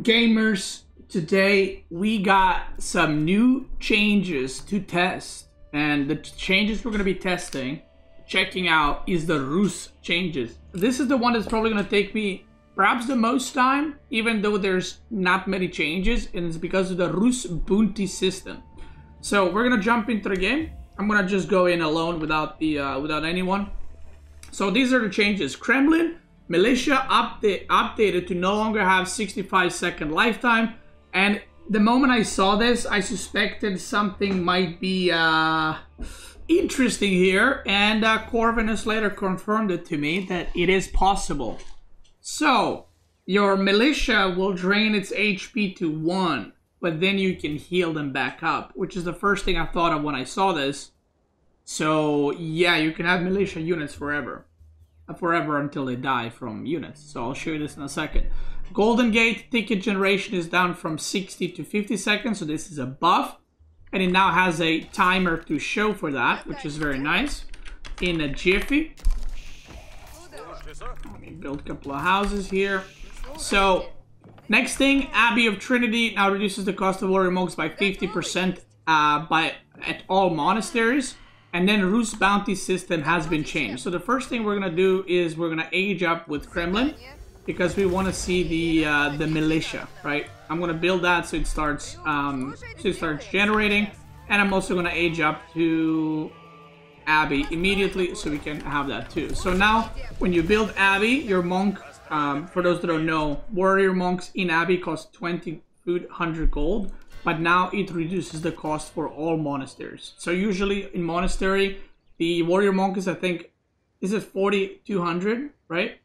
gamers, today we got some new changes to test, and the changes we're going to be checking out is the Rus Changes. This is the one that's probably going to take me perhaps the most time, even though there's not many changes, and it's because of the Rus bounty system. So we're going to jump into the game. I'm going to just go in alone without anyone. So these are the changes. Kremlin militia updated to no longer have 65-second lifetime. And the moment I saw this, I suspected something might be interesting here. And Corvinus later confirmed it to me that it is possible. So your militia will drain its HP to 1, but then you can heal them back up, which is the first thing I thought of when I saw this. So yeah, you can have militia units forever until they die from units. So I'll show you this in a second. Golden Gate ticket generation is down from 60 to 50 seconds, so this is a buff, and it now has a timer to show for that, which is very nice. In a jiffy. Let me build a couple of houses here. So next thing, Abbey of Trinity now reduces the cost of warrior monks by 50% at all monasteries. And then Rus bounty system has been changed. So the first thing we're gonna do is we're gonna age up with Kremlin, because we want to see the militia, right? I'm gonna build that so it starts generating, and I'm also gonna age up to Abbey immediately so we can have that too. So now when you build Abbey, your monk, for those that don't know, warrior monks in Abbey cost 20 food, 100 gold. But now it reduces the cost for all monasteries. So usually in monastery, the warrior monk is, I think, is it 4,200, right?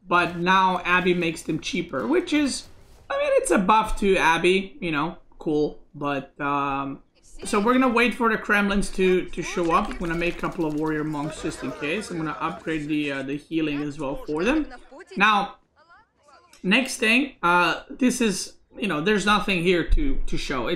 But now Abbey makes them cheaper, which is, I mean, it's a buff to Abbey, you know, cool. But, so we're gonna wait for the Kremlins to show up. I'm gonna make a couple of warrior monks just in case. I'm gonna upgrade the healing as well for them. Now, next thing, this is, you know, there's nothing here to show.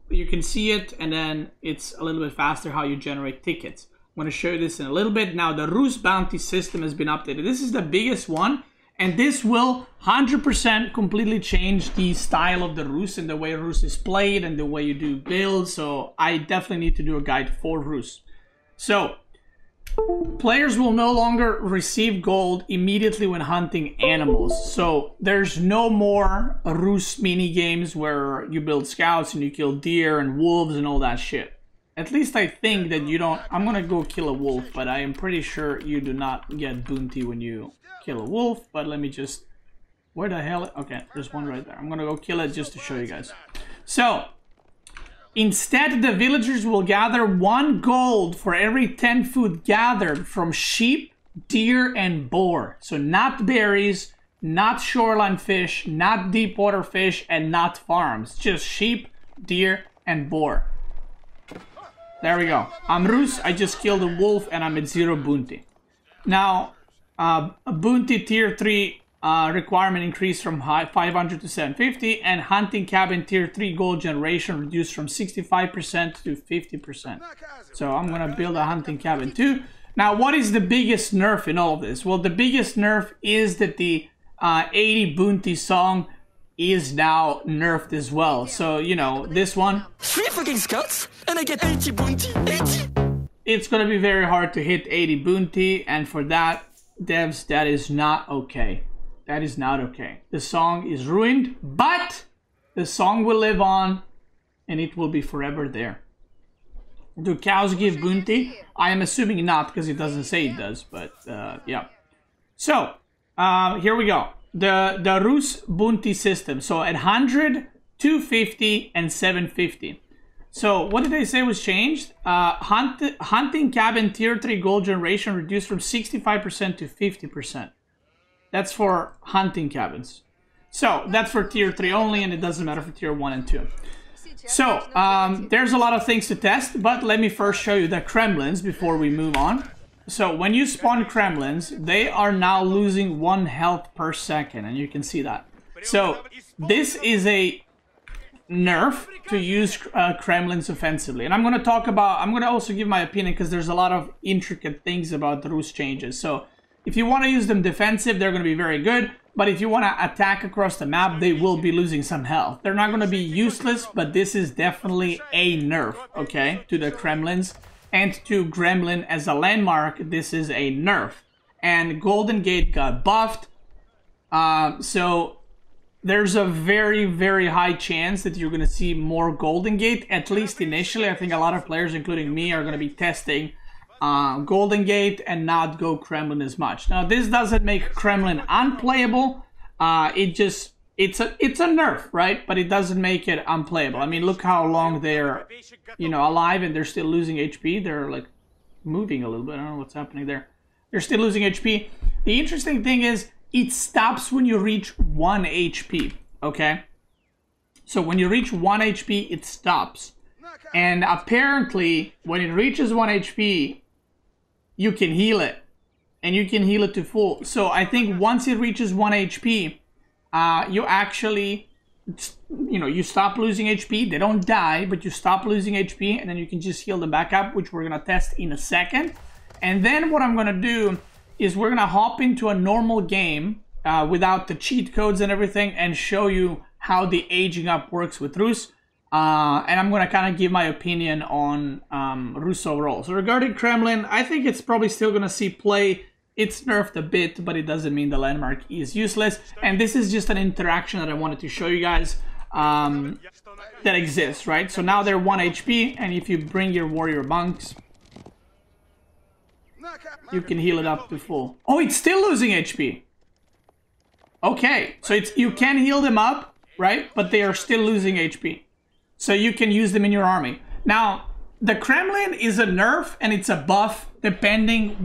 You can see it, and then it's a little bit faster how you generate tickets. I'm going to show you this in a little bit. Now, the Rus bounty system has been updated. This is the biggest one, and this will 100% completely change the style of the Rus and the way Rus is played and the way you do builds. So I definitely need to do a guide for Rus. So players will no longer receive gold immediately when hunting animals. So there's no more Rus mini games where you build scouts and you kill deer and wolves and all that shit. At least I think that you don't. I'm gonna go kill a wolf, but I am pretty sure you do not get bounty when you kill a wolf. But let me just, where the hell? Okay, there's one right there. I'm gonna go kill it just to show you guys. So instead, the villagers will gather 1 gold for every 10 food gathered from sheep, deer, and boar. So not berries, not shoreline fish, not deep water fish, and not farms. Just sheep, deer, and boar. There we go. I'm Rus, I just killed a wolf, and I'm at 0 bounty. Now, a bounty tier 3 requirement increased from 500 to 750, and hunting cabin tier 3 gold generation reduced from 65% to 50%. So I'm gonna build a hunting cabin too. Now, what is the biggest nerf in all of this? Well, the biggest nerf is that the 80 bounty song is now nerfed as well. So, you know, this one, 3 fucking scouts and I get 80 bounty. 80. It's gonna be very hard to hit 80 bounty, and for that, devs, that is not okay. That is not okay. The song is ruined, but the song will live on, and it will be forever there. Do cows give bounty? I am assuming not, because it doesn't say it does, but yeah. So, here we go. The Rus bounty system. So at 100, 250, and 750. So what did they say was changed? Hunting cabin tier 3 gold generation reduced from 65% to 50%. That's for hunting cabins. So that's for tier 3 only, and it doesn't matter for tier 1 and 2. So there's a lot of things to test, but let me first show you the Kremlins before we move on. So when you spawn Kremlins, they are now losing 1 health per second, and you can see that. So this is a nerf to use Kremlins offensively. And I'm going to also give my opinion, because there's a lot of intricate things about the Rus changes. So if you want to use them defensive, they're going to be very good. But if you want to attack across the map, they will be losing some health. They're not going to be useless, but this is definitely a nerf, okay, to the Kremlins. And to Gremlin as a landmark, this is a nerf. And Golden Gate got buffed. So there's a very, very high chance that you're going to see more Golden Gate, at least initially. I think a lot of players, including me, are going to be testing Golden Gate and not go Kremlin as much. Now, this doesn't make Kremlin unplayable. It's a nerf, right? But it doesn't make it unplayable. I mean, look how long they're, alive and they're still losing HP. They're like moving a little bit. I don't know what's happening there. They're still losing HP. The interesting thing is it stops when you reach 1 HP, okay? So when you reach 1 HP, it stops. And apparently, when it reaches 1 HP, you can heal it. And you can heal it to full. So I think once it reaches 1 HP, you actually, you stop losing HP. They don't die, but you stop losing HP. And then you can just heal them back up, which we're going to test in a second. And then what I'm going to do is we're going to hop into a normal game without the cheat codes and everything and show you how the aging up works with Rus. And I'm going to kind of give my opinion on Rus overall. So regarding Kremlin, I think it's probably still going to see play. It's nerfed a bit, but it doesn't mean the landmark is useless. And this is just an interaction that I wanted to show you guys that exists, right? So now they're 1 HP, and if you bring your warrior monks, you can heal it up to full. Oh, it's still losing HP. Okay, so you can heal them up, right? But they are still losing HP. So you can use them in your army. Now, the Kremlin is a nerf and it's a buff depending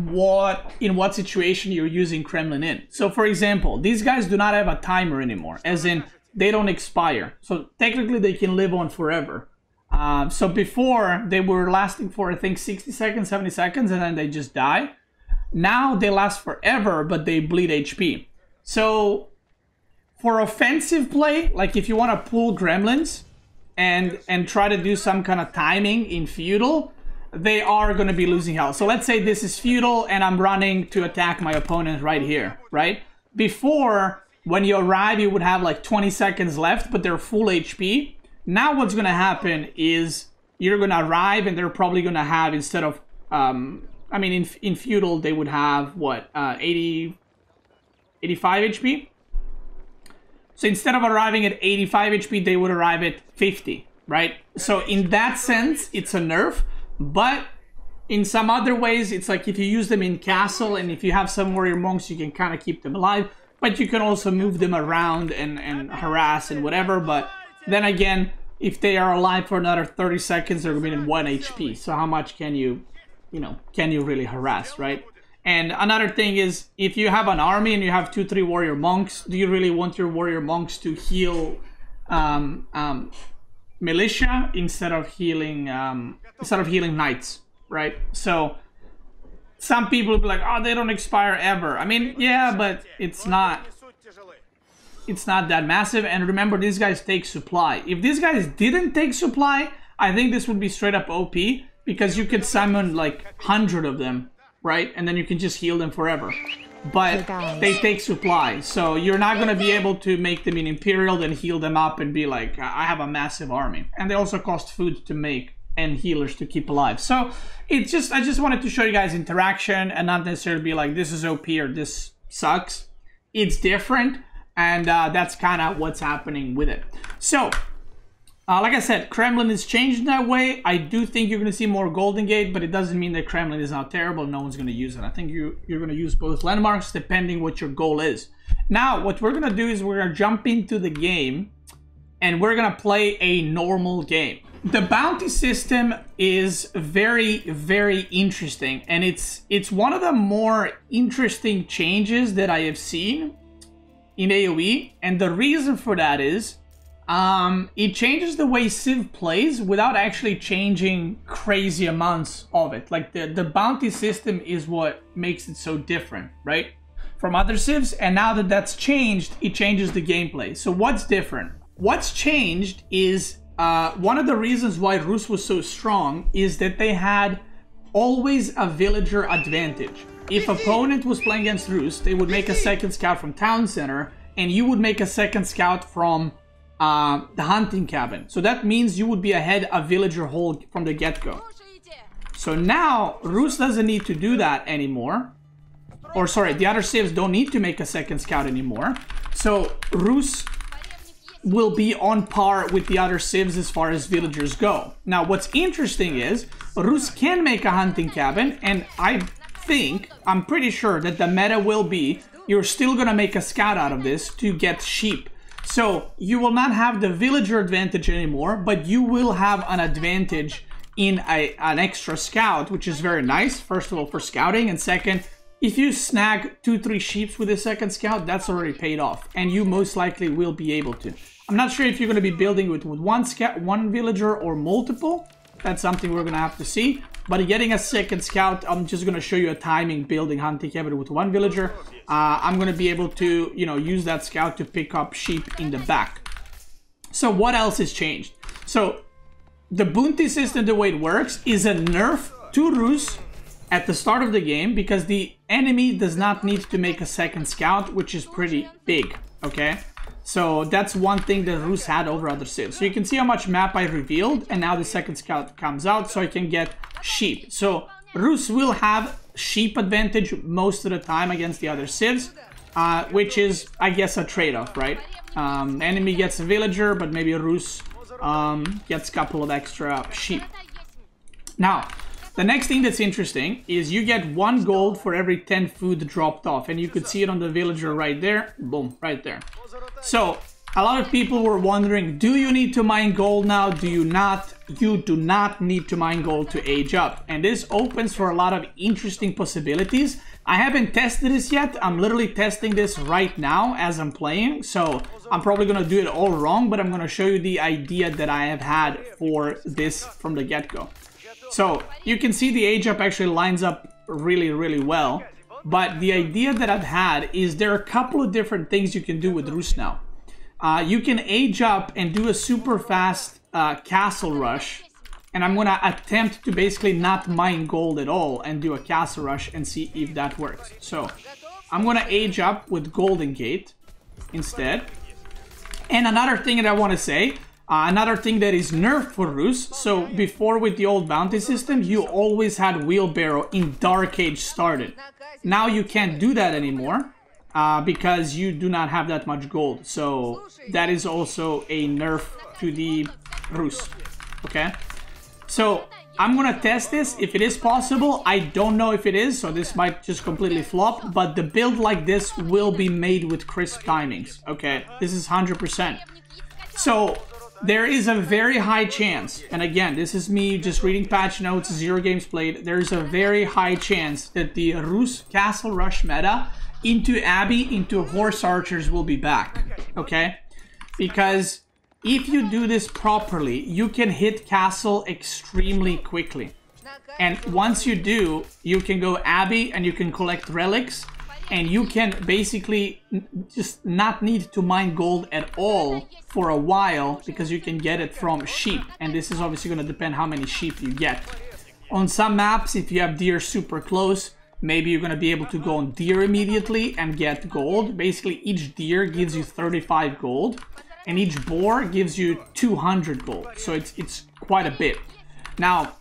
in what situation you're using Kremlin in. So for example, these guys do not have a timer anymore, as in they don't expire. So technically they can live on forever. So before they were lasting for I think 60 seconds, 70 seconds, and then they just die. Now they last forever, but they bleed HP. So for offensive play, like if you want to pull gremlins and try to do some kind of timing in feudal, they are going to be losing health. So let's say this is feudal and I'm running to attack my opponent right here, right? Before, when you arrive, you would have like 20 seconds left, but they're full HP. Now what's going to happen is you're going to arrive and they're probably going to have, instead of, I mean, in feudal, they would have, what, 85 HP? So instead of arriving at 85 HP, they would arrive at 50, right? So in that sense, it's a nerf. But in some other ways, it's like if you use them in castle and if you have some warrior monks, you can kind of keep them alive. But you can also move them around and harass and whatever. But then again, if they are alive for another 30 seconds, they're going to be in 1 HP. So how much can you really harass, right? And another thing is, if you have an army and you have 2-3 warrior monks, do you really want your warrior monks to heal militia instead of healing knights, right? So some people will be like, oh, they don't expire ever. I mean, yeah, but it's not that massive. And remember, these guys take supply. If these guys didn't take supply, I think this would be straight up OP, because you could summon like 100 of them, right? And then you can just heal them forever. But they take supply, so you're not going to be able to make them in Imperial, then heal them up and be like, I have a massive army. And they also cost food to make and healers to keep alive. So it's just, I just wanted to show you guys interaction and not necessarily be like, this is OP or this sucks. It's different, and that's kind of what's happening with it. So like I said, Kremlin is changed in that way. I do think you're going to see more Golden Gate, but it doesn't mean that Kremlin is not terrible. No one's going to use it. I think you're going to use both landmarks depending what your goal is. Now, what we're going to do is we're going to jump into the game and we're going to play a normal game. The bounty system is very, very interesting, and it's one of the more interesting changes that I have seen in AoE, and the reason for that is it changes the way Civ plays without actually changing crazy amounts of it. Like the bounty system is what makes it so different, right, from other Civs. And now that that's changed, it changes the gameplay. So what's different? What's changed is one of the reasons why Rus was so strong is that they had always a villager advantage. If opponent was playing against Rus, they would make a second scout from town center, and you would make a second scout from the hunting cabin. So that means you would be ahead a villager whole from the get-go. So now Rus doesn't need to do that anymore. Or sorry, the other civs don't need to make a second scout anymore. So Rus will be on par with the other civs as far as villagers go. Now what's interesting is Rus can make a hunting cabin, and I'm pretty sure that the meta will be you're still gonna make a scout out of this to get sheep. So you will not have the villager advantage anymore, but you will have an advantage in an extra scout, which is very nice. First of all, for scouting, and second, if you snag 2-3 sheep with a second scout, that's already paid off, and you most likely will be able to. I'm not sure if you're going to be building with one villager or multiple. That's something we're going to have to see. But getting a second scout, I'm just going to show you a timing building hunting cabin with one villager. I'm going to be able to, you know, use that scout to pick up sheep in the back. So what else has changed? So the bounty system, the way it works, is a nerf to Rus at the start of the game, because the enemy does not need to make a second scout, which is pretty big, okay? So that's one thing that Rus had over other civs. So you can see how much map I revealed, and now the second scout comes out, so I can get sheep. So Rus will have sheep advantage most of the time against the other civs, which is, I guess, a trade-off, right? Enemy gets a villager, but maybe Rus gets a couple of extra sheep. Now, the next thing that's interesting is you get 1 gold for every 10 food dropped off, and you could see it on the villager right there. Boom, right there. So a lot of people were wondering, do you need to mine gold now? Do you not? You do not need to mine gold to age up, and this opens for a lot of interesting possibilities. I haven't tested this yet. I'm literally testing this right now as I'm playing, so I'm probably gonna do it all wrong, but I'm gonna show you the idea that I have had for this from the get-go. So you can see the age up actually lines up really, really well. But the idea that I've had is there are a couple of different things you can do with Rus now. You can age up and do a super fast castle rush. And I'm going to attempt to basically not mine gold at all and do a castle rush and see if that works. So I'm going to age up with Golden Gate instead. And another thing that I want to say, another thing that is nerfed for Rus. So before, with the old bounty system, you always had wheelbarrow in Dark Age started. Now you can't do that anymore because you do not have that much gold. So that is also a nerf to the Rus. Okay. So I'm gonna test this if it is possible. I don't know if it is, so this might just completely flop. But the build like this will be made with crisp timings. Okay, this is 100%. So there is a very high chance, and again, this is me just reading patch notes, 0 games played. There's a very high chance that the Rus Castle Rush meta into Abbey, into Horse Archers will be back, okay? Because if you do this properly, you can hit Castle extremely quickly. And once you do, you can go Abbey and you can collect relics. And you can basically just not need to mine gold at all for a while, because you can get it from sheep. And this is obviously going to depend how many sheep you get. On some maps, if you have deer super close, maybe you're going to be able to go on deer immediately and get gold. Basically, each deer gives you 35 gold. And each boar gives you 200 gold. So it's quite a bit. Now,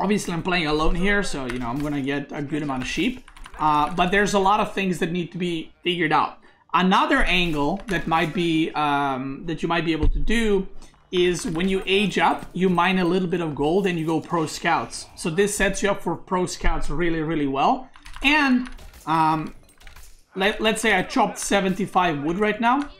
obviously I'm playing alone here, so you know I'm going to get a good amount of sheep. But there's a lot of things that need to be figured out. Another angle that might be that you might be able to do is when you age up, you mine a little bit of gold and you go pro scouts. So this sets you up for pro scouts really, really well. And let's say I chopped 75 wood right now.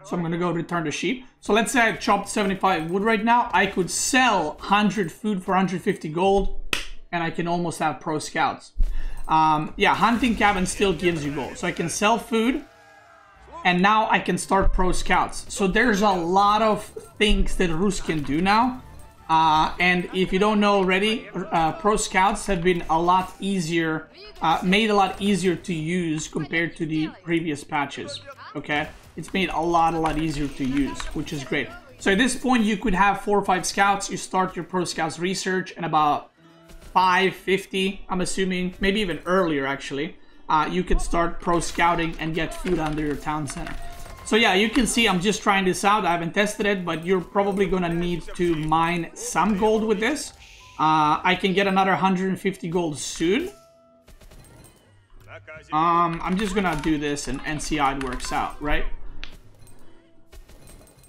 So I'm gonna go return the sheep. So let's say I chopped 75 wood right now. I could sell 100 food for 150 gold, and I can almost have pro scouts. Yeah, hunting cabin still gives you gold. So I can sell food, and now I can start pro scouts. So there's a lot of things that Rus can do now. And if you don't know already, pro scouts have been a lot easier, made a lot easier to use compared to the previous patches. Okay, it's made a lot easier to use, which is great. So at this point, you could have 4 or 5 scouts. You start your pro scouts research, and about 550, I'm assuming, maybe even earlier actually, you can start pro scouting and get food under your town center. So yeah, you can see I'm just trying this out. I haven't tested it, but you're probably gonna need to mine some gold with this. I can get another 150 gold soon. I'm just gonna do this and see how it works out, right?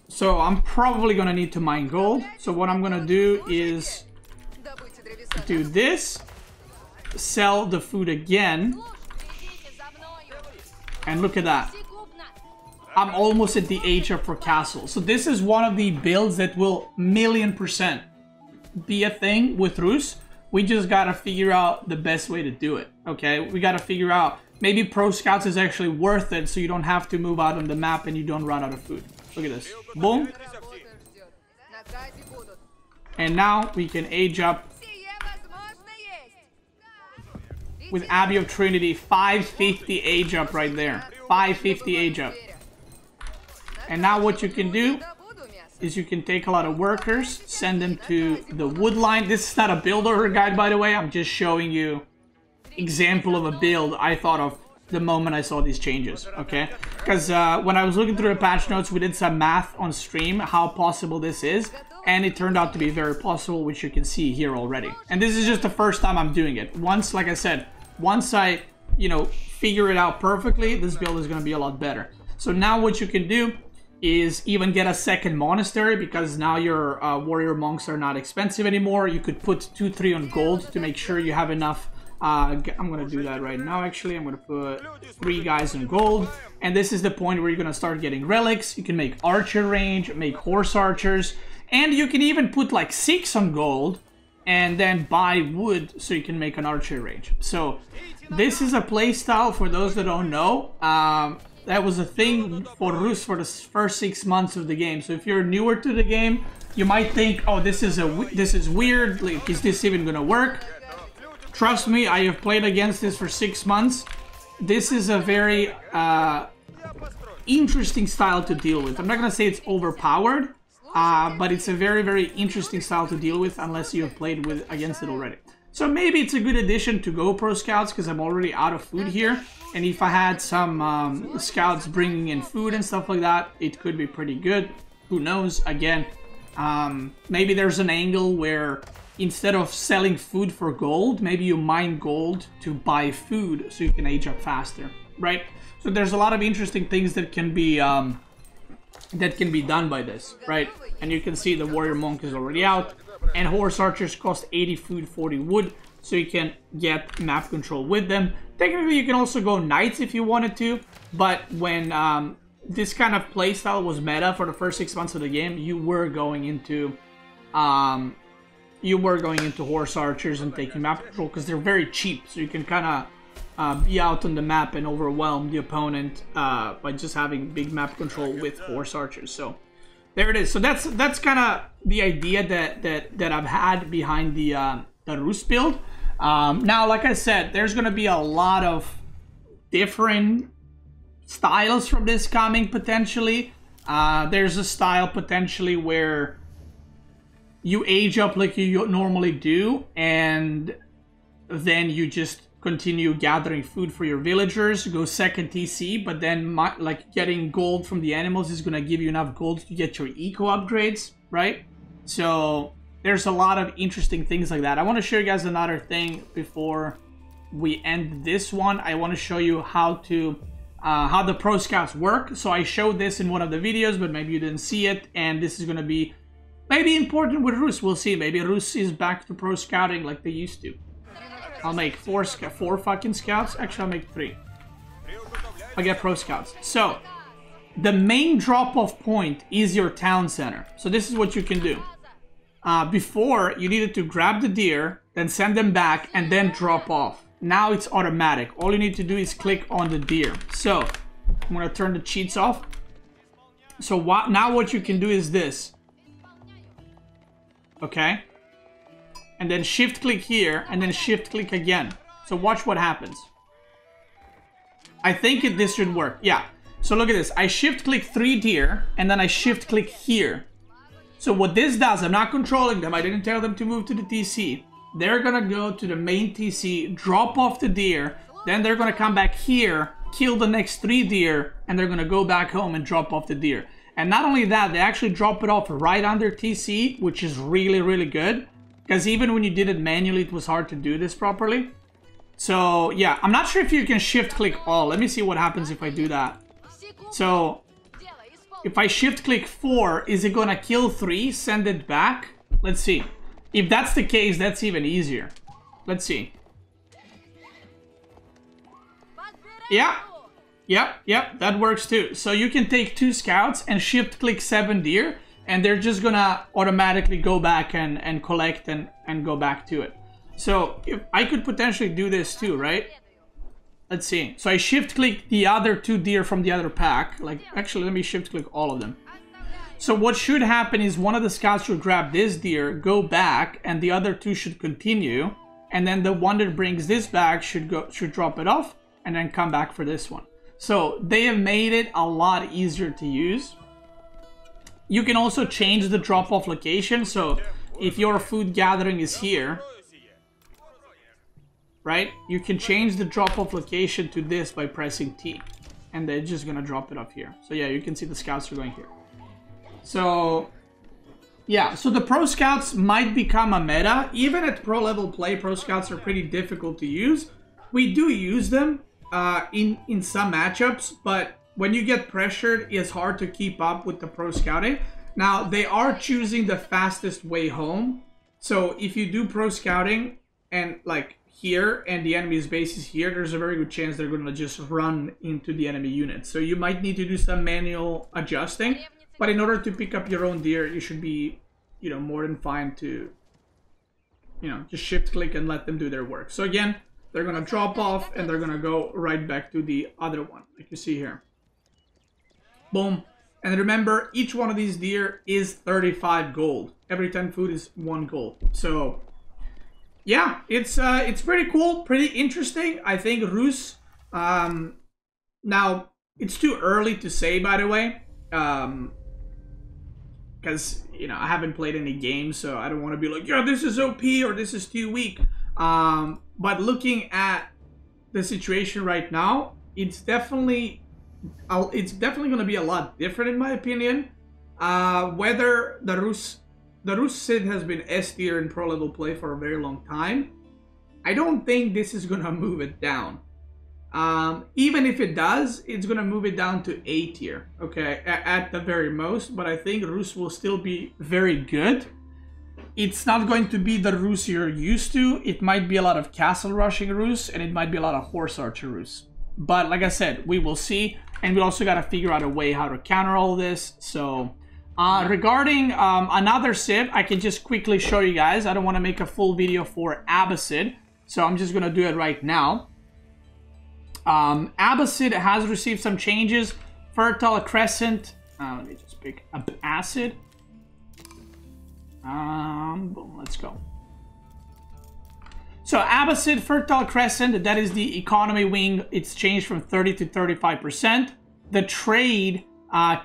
So I'm probably gonna need to mine gold. So what I'm gonna do is do this, sell the food again, and look at that. I'm almost at the age up for castle. So this is one of the builds that will 1,000,000% be a thing with Rus. We just gotta figure out the best way to do it, okay? We gotta figure out, maybe Pro Scouts is actually worth it so you don't have to move out on the map and you don't run out of food. Look at this. Boom. And now we can age up with Abbey of Trinity. 550 age up right there. 550 age up. And now what you can do is you can take a lot of workers, send them to the wood line. This is not a build order guide, by the way. I'm just showing you example of a build I thought of the moment I saw these changes, okay? Because when I was looking through the patch notes, we did some math on stream how possible this is, and it turned out to be very possible, which you can see here already. And this is just the first time I'm doing it. Once, like I said, once I, you know, figure it out perfectly, this build is going to be a lot better. So now what you can do is even get a second monastery, because now your warrior monks are not expensive anymore. You could put 2-3 on gold to make sure you have enough. I'm gonna do that right now. Actually, I'm gonna put 3 guys in gold, and this is the point where you're gonna start getting relics. You can make archer range, make horse archers, and you can even put like 6 on gold and then buy wood so you can make an archer range. So this is a playstyle for those that don't know. That was a thing for Rus for the first 6 months of the game. So if you're newer to the game, you might think, oh, this is weird. Like, is this even gonna work? Trust me, I have played against this for 6 months. This is a very interesting style to deal with. I'm not gonna say it's overpowered, but it's a very, very interesting style to deal with unless you have played against it already. So maybe it's a good addition to go Pro Scouts, because I'm already out of food here. And if I had some scouts bringing in food and stuff like that, it could be pretty good. Who knows? Again, maybe there's an angle where instead of selling food for gold, maybe you mine gold to buy food so you can age up faster, right? So there's a lot of interesting things that can be done by this, right? And you can see the warrior monk is already out, and horse archers cost 80 food, 40 wood, so you can get map control with them. Technically, you can also go knights if you wanted to, but when this kind of playstyle was meta for the first 6 months of the game, you were going into horse archers and taking map control because they're very cheap, so you can kind of be out on the map and overwhelm the opponent by just having big map control with horse archers. So there it is. So that's kind of the idea that I've had behind the Rus build. Now, like I said, there's going to be a lot of different styles from this coming, potentially. There's a style, potentially, where you age up like you normally do, and then you just continue gathering food for your villagers, go second TC, but then like getting gold from the animals is going to give you enough gold to get your eco upgrades, right? So there's a lot of interesting things like that. I want to show you guys another thing before we end this one. I want to show you how the Pro Scouts work. So I showed this in one of the videos, but maybe you didn't see it, and this is going to be maybe important with Rus. We'll see. Maybe Rus is back to Pro Scouting like they used to. I'll make four fucking scouts. Actually, I'll make 3. I'll get Pro Scouts. So the main drop-off point is your town center. So this is what you can do. Before, you needed to grab the deer, then send them back, and then drop off. Now it's automatic. All you need to do is click on the deer. So I'm going to turn the cheats off. So now what you can do is this. Okay? And then shift click here, and then shift click again. So watch what happens. I think this should work. Yeah. So look at this. I shift click 3 deer, and then I shift click here. So what this does, I'm not controlling them. I didn't tell them to move to the TC. They're gonna go to the main TC, drop off the deer, Then they're gonna come back here, kill the next 3 deer, and they're gonna go back home and drop off the deer. And not only that, they actually drop it off right under TC, which is really, really good. Because even when you did it manually, it was hard to do this properly. So, yeah, I'm not sure if you can shift-click all. Let me see what happens if I do that. So, if I shift-click 4, is it gonna kill 3, send it back? Let's see. If that's the case, that's even easier. Let's see. Yeah. Yep, that works too. So you can take 2 scouts and shift-click 7 deer, and they're just gonna automatically go back and collect and go back to it. So if I could potentially do this too, right? Let's see. So I shift-click the other 2 deer from the other pack. Like, actually, let me shift-click all of them. So what should happen is one of the scouts should grab this deer, go back, and the other 2 should continue. And then the one that brings this back should drop it off, and then come back for this one. So they have made it a lot easier to use. You can also change the drop-off location. So if your food gathering is here, right, you can change the drop-off location to this by pressing T. And they're just gonna drop it off here. So yeah, you can see the scouts are going here. So yeah, so the pro scouts might become a meta. Even at pro level play, pro scouts are pretty difficult to use. We do use them in some matchups, but when you get pressured, it's hard to keep up with the pro scouting. Now, they are choosing the fastest way home. So if you do pro scouting and like here and the enemy's base is here, there's a very good chance they're going to just run into the enemy unit. So you might need to do some manual adjusting, but in order to pick up your own deer, you should be, you know, more than fine to, you know, just shift click and let them do their work. So again, they're going to drop off and they're going to go right back to the other one, like you see here. Boom. And remember, each one of these deer is 35 gold. Every 10 food is 1 gold. So, yeah, it's pretty cool, pretty interesting. I think Rus, now, it's too early to say, by the way, because, you know, I haven't played any games, so I don't want to be like, yeah, this is OP or this is too weak. But looking at the situation right now, it's definitely going to be a lot different in my opinion. Whether the Rus CET has been S tier in pro level play for a very long time, I don't think this is going to move it down. Even if it does, it's going to move it down to A tier, okay, at the very most. But I think Rus will still be very good. It's not going to be the Rus you're used to. It might be a lot of castle rushing Rus, and it might be a lot of horse archer Rus. But like I said, we will see. And we also got to figure out a way how to counter all this. So regarding another CET, I can just quickly show you guys. I don't want to make a full video for Abbasid, so I'm just going to do it right now. Abbasid has received some changes. Fertile Crescent. Let me just pick Abbasid. Boom, let's go. So Abbasid, Fertile Crescent, that is the economy wing. It's changed from 30 to 35%. The trade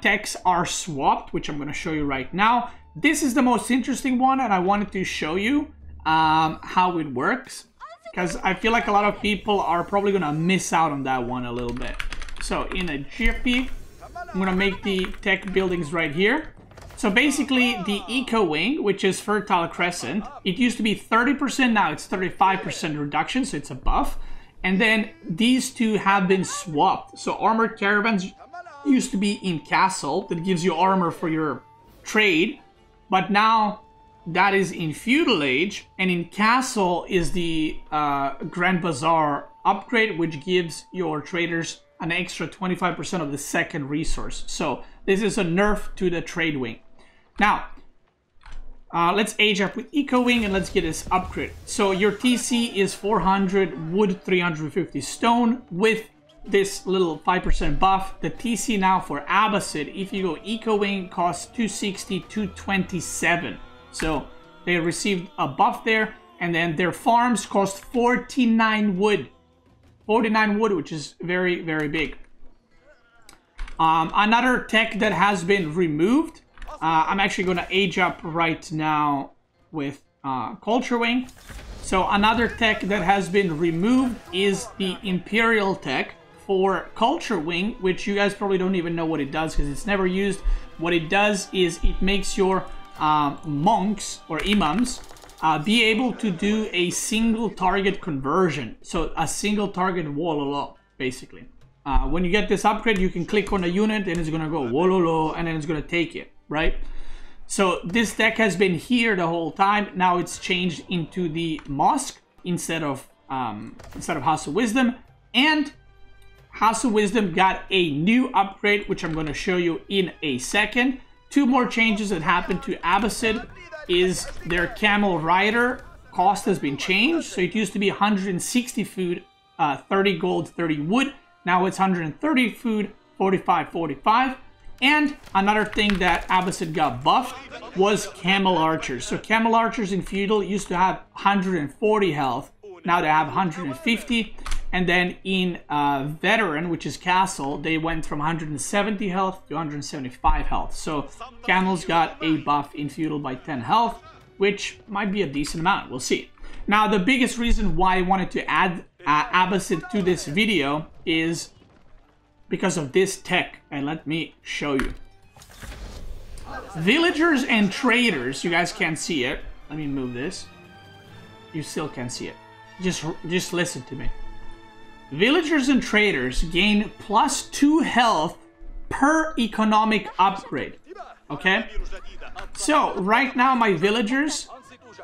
techs are swapped, which I'm going to show you right now. This is the most interesting one, and I wanted to show you how it works, because I feel like a lot of people are probably going to miss out on that one a little bit. So in a jiffy, I'm going to make the tech buildings right here. So basically, the Eco Wing, which is Fertile Crescent, it used to be 30%, now it's 35% reduction, so it's a buff. And then these two have been swapped. So Armored Caravans used to be in Castle, that gives you armor for your trade. But now that is in Feudal Age, and in Castle is the Grand Bazaar upgrade, which gives your traders an extra 25% of the second resource. So this is a nerf to the trade wing. Now, let's age up with Eco Wing and let's get this upgrade. So your TC is 400 wood, 350 stone with this little 5% buff. The TC now for Abbasid, if you go Eco Wing, costs 260, 227. So they received a buff there, and then their farms cost 49 wood. 49 wood, which is very, very big. Another tech that has been removed, I'm actually going to age up right now with Culture Wing. So another tech that has been removed is the Imperial tech for Culture Wing, which you guys probably don't even know what it does because it's never used. What it does is it makes your monks or imams be able to do a single target conversion. So a single target wololo, basically. When you get this upgrade, you can click on a unit and it's gonna go wololo and then it's gonna take it, right? So this deck has been here the whole time. Now it's changed into the Mosque instead of House of Wisdom, and House of Wisdom got a new upgrade, which I'm going to show you in a second. Two more changes that happened to Abbasid is their Camel Rider cost has been changed. So it used to be 160 food, 30 gold, 30 wood. Now it's 130 food, 45, 45. And another thing that Abbasid got buffed was Camel Archers. So Camel Archers in Feudal used to have 140 health. Now they have 150. And then in Veteran, which is Castle, they went from 170 health to 175 health. So Camels got a buff in Feudal by 10 health, which might be a decent amount. We'll see. Now, the biggest reason why I wanted to add Abbasid to this video is because of this tech, and let me show you. Villagers and traders, you guys can't see it. Let me move this. You still can't see it. Just listen to me. Villagers and traders gain +2 health per economic upgrade. Okay? So, right now my villagers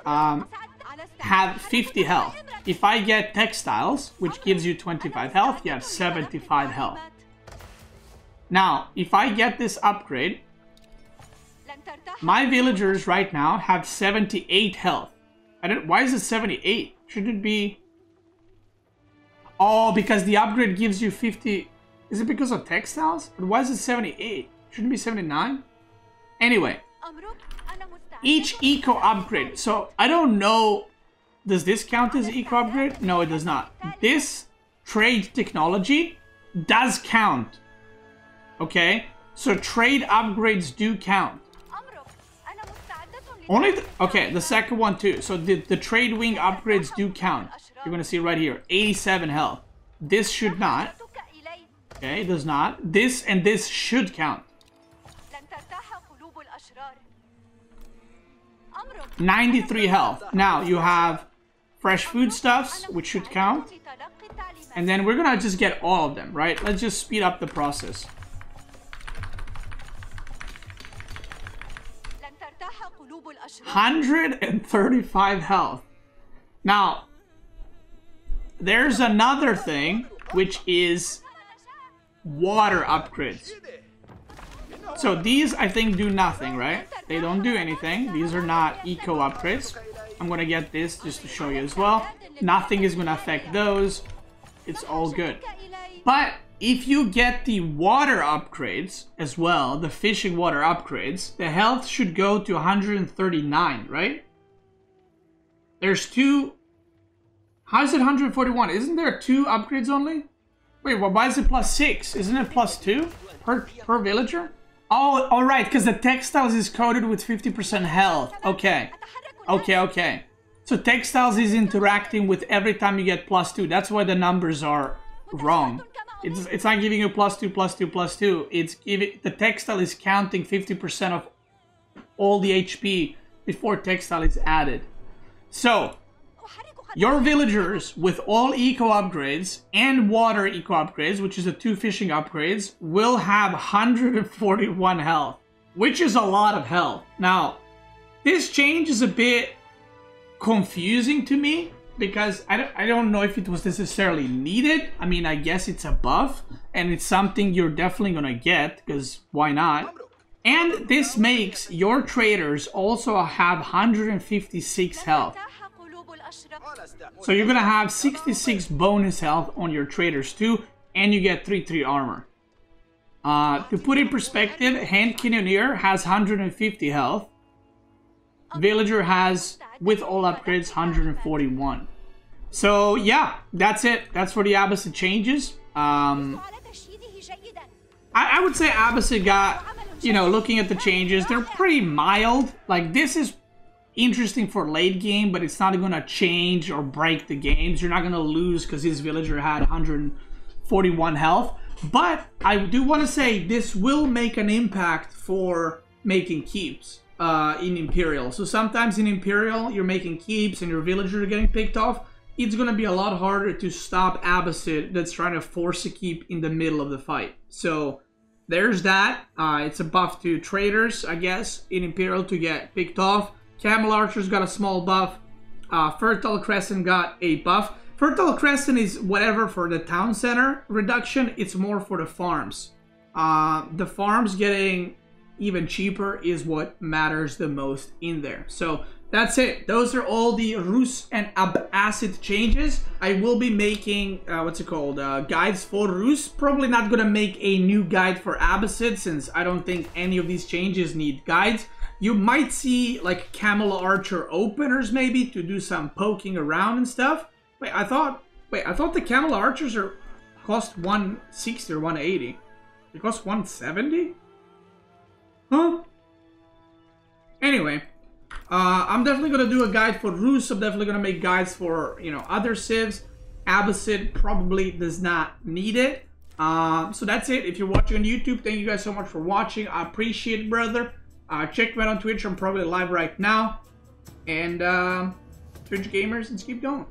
have 50 health. If I get textiles, which gives you 25 health, you have 75 health. Now, if I get this upgrade, my villagers right now have 78 health. Why is it 78? Shouldn't it be... Oh, because the upgrade gives you 50... Is it because of textiles? But why is it 78? Shouldn't it be 79? Anyway. Each eco upgrade. So, I don't know... Does this count as eco upgrade? No, it does not. This trade technology does count. Okay? So, trade upgrades do count. Only okay, the second one too. So the trade wing upgrades do count. You're gonna see right here, 87 health. This should not. Okay, it does not. This and this should count. 93 health. Now you have fresh foodstuffs, which should count. And then we're gonna just get all of them, right? Let's just speed up the process. 135 health. Now, there's another thing, which is water upgrades. So these, I think, do nothing, right? They don't do anything. These are not eco upgrades. I'm gonna get this just to show you as well. Nothing is gonna affect those. It's all good. But if you get the water upgrades as well, the fishing water upgrades, the health should go to 139, right? There's two... How is it 141? Isn't there 2 upgrades only? Wait, well, why is it +6? Isn't it +2 per villager? Oh, alright, because the textiles is coded with 50% health. Okay. Okay. So textiles is interacting with every time you get +2. That's why the numbers are wrong. It's not giving you +2, +2, +2. It's giving... The textile is counting 50% of all the HP before textile is added. So, your villagers with all eco upgrades and water eco upgrades, which is the 2 fishing upgrades, will have 141 health, which is a lot of health. Now, this change is a bit confusing to me because I don't know if it was necessarily needed. I mean, I guess it's a buff and it's something you're definitely gonna get because why not? And this makes your traders also have 156 health. So you're gonna have 66 bonus health on your traders too, and you get 3/3 armor. To put in perspective, Hand Cannoneer has 150 health. Villager has, with all upgrades, 141. So yeah, that's it. That's for the Abbasid changes. I would say Abbasid got, you know, looking at the changes, they're pretty mild. Like this is interesting for late game, but it's not gonna change or break the games. You're not gonna lose because his villager had 141 health. But I do want to say this will make an impact for making keeps in Imperial. So sometimes in Imperial, you're making keeps and your villagers are getting picked off. It's going to be a lot harder to stop Abbasid that's trying to force a keep in the middle of the fight. So there's that. It's a buff to traders, I guess, in Imperial to get picked off. Camel Archer's got a small buff. Fertile Crescent got a buff. Fertile Crescent is whatever for the town center reduction. It's more for the farms. The farms getting even cheaper is what matters the most in there. So that's it. Those are all the Rus and Abbasid changes. I will be making, guides for Rus. Probably not going to make a new guide for Abbasid since I don't think any of these changes need guides. You might see like Camel Archer openers maybe to do some poking around and stuff. I thought the Camel Archers cost 160 or 180. They cost 170? Huh? Anyway, I'm definitely gonna do a guide for Rus. I'm definitely gonna make guides for, you know, other civs. Abbasid probably does not need it. So that's it. If you're watching on YouTube, thank you guys so much for watching. I appreciate it, brother. Check me out on Twitch. I'm probably live right now. And Twitch gamers, let's keep going.